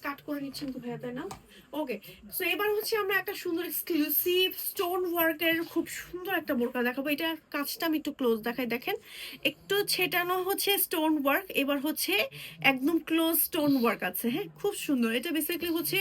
কাট করে নিচ্ছেন তো ভাইয়া, তাই না? ওকে, সো এবার হচ্ছে আমরা একটা সুন্দর এক্সক্লুসিভ স্টোন ওয়ার্কের খুব সুন্দর একটা বোরকা দেখাবো। এটা কাজটা আমি একটু ক্লোজ দেখাই, দেখেন একটু ছেটানো হচ্ছে স্টোন ওয়ার্ক, এবার হচ্ছে একদম ক্লোজ স্টোন ওয়ার্ক আছে। হ্যাঁ, খুব সুন্দর। এটা বেসিক্যালি হচ্ছে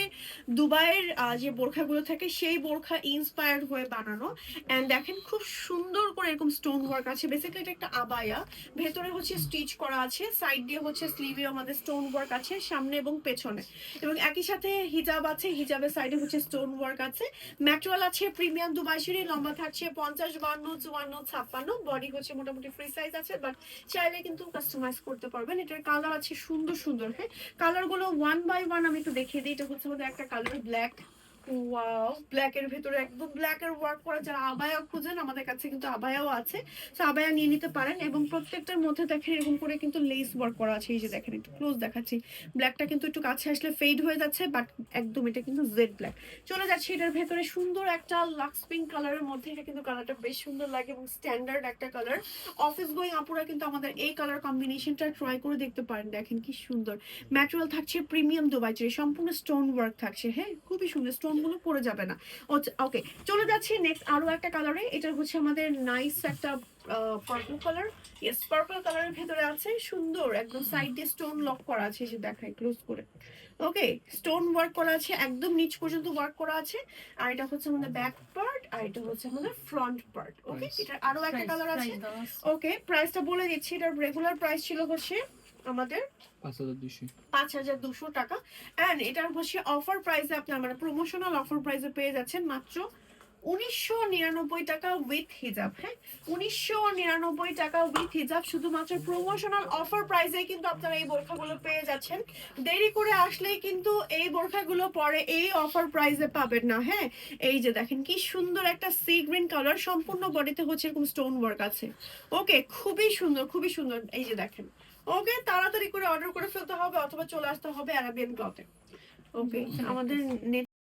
দুবাইয়ের যে বোরখাগুলো থাকে সেই বোরখা ইন্সপায়ার্ড হয়ে বানানো। অ্যান্ড দেখেন খুব সুন্দর করে এরকম স্টোন ওয়ার্ক আছে। বেসিক্যালি এটা একটা আবায়া, ভেতরে হচ্ছে স্টিচ করা আছে, সাইড দিয়ে হচ্ছে স্লিভে আমাদের স্টোন ওয়ার্ক আছে সামনে এবং পেছনে, এবং একই সাথে হিজাব আছে, হিজাবের সাইডে হচ্ছে স্টোন ওয়ার্ক আছে। ম্যাটেরিয়াল আছে প্রিমিয়াম দুবাই শাড়ি, লম্বা থাকছে 50, 52, 54, 56, বডি হচ্ছে মোটামুটি ফ্রি সাইজ আছে, বাট চাইলে কিন্তু কাস্টমাইজ করতে পারবেন। এটার কালার আছে সুন্দর সুন্দর। হ্যাঁ, কালার গুলো ওয়ান বাই ওয়ান আমি একটু দেখিয়ে দিই। এটা হচ্ছে আমাদের একটা কালার ব্ল্যাক, ওয়াও, ব্ল্যাক এর ভেতরে একদম ব্ল্যাক এর ওয়ার্ক করা। যারা আবায়া খুঁজেন আমাদের কাছে কিন্তু আবায়াও আছে, তো আবায়া নিয়ে নিতে পারেন। এবং প্রত্যেকটার মধ্যে দেখেন এরকম করে কিন্তু লেস ওয়ার্ক করা আছে। এই যে দেখেন, একটু ক্লোজ দেখাচ্ছি, ব্ল্যাকটা কিন্তু একটু কাছে আসলে ফেড হয়ে যাচ্ছে, বাট একদম এটা কিন্তু জেড ব্ল্যাক। চলে যাচ্ছে এটার ভেতরে সুন্দর একটা লাক্স পিঙ্ক কালারের মধ্যে। এটা কিন্তু কালারটা বেশ সুন্দর লাগে এবং স্ট্যান্ডার্ড একটা কালার। অফিস গোয়িং আপুরা কিন্তু আমাদের এই কালার কম্বিনেশনটা ট্রাই করে দেখতে পারেন। দেখেন কি সুন্দর। ম্যাটেরিয়াল থাকছে প্রিমিয়াম দুবাই চেরি, সম্পূর্ণ স্টোন ওয়ার্ক থাকছে। হ্যাঁ, খুবই সুন্দর, স্টোন গুলো পড়ে যাবে না। ওকে, চলে যাচ্ছি নেক্সট আরো একটা কালারে। এটা হচ্ছে আমাদের নাইস একটা পার্পল কালার। ইয়েস, পার্পল কালারের ভেতরে আছে সুন্দর একদম সাইড দিয়ে স্টোন লক করা আছে। যে দেখাই ক্লোজ করে, ওকে, স্টোন ওয়ার্ক করা আছে একদম নিচ পর্যন্ত ওয়ার্ক করা আছে। আর এটা হচ্ছে আমাদের ব্যাক পার্ট, আর এটা হচ্ছে আমাদের ফ্রন্ট পার্ট। ওকে, এটা আরো একটা কালার আছে। ওকে, প্রাইসটা বলে দিচ্ছি। এটার রেগুলার প্রাইস ছিল হচ্ছে আমাদের 5,200 টাকা। এন্ড এটার হচ্ছে অফার প্রাইসে আপনার মানে প্রমোশনাল অফার প্রাইসে পেয়ে যাচ্ছেন মাত্র 1999 টাকা উইথ হিজাব। হ্যাঁ, 1999 টাকা উইথ হিজাব, শুধুমাত্র প্রমোশনাল অফার প্রাইসে কিন্তু আপনারা এই বোরখাগুলো পেয়ে যাচ্ছেন। দেরি করে আসলেই কিন্তু এই বোরখাগুলো পরে এই অফার প্রাইসে পাবেন না। হ্যাঁ, এই যে দেখেন কি সুন্দর একটা সি গ্রিন কালার, সম্পূর্ণ বডিতে হচ্ছে এরকম স্টোন ওয়ার্ক আছে। ওকে, খুবই সুন্দর, খুবই সুন্দর। এই যে দেখেন, ওকে, তাড়াতাড়ি করে অর্ডার করে ফেলতে হবে অথবা চলে আসতে হবে অ্যারাবিয়ান ক্লথে। ওকে, আমাদের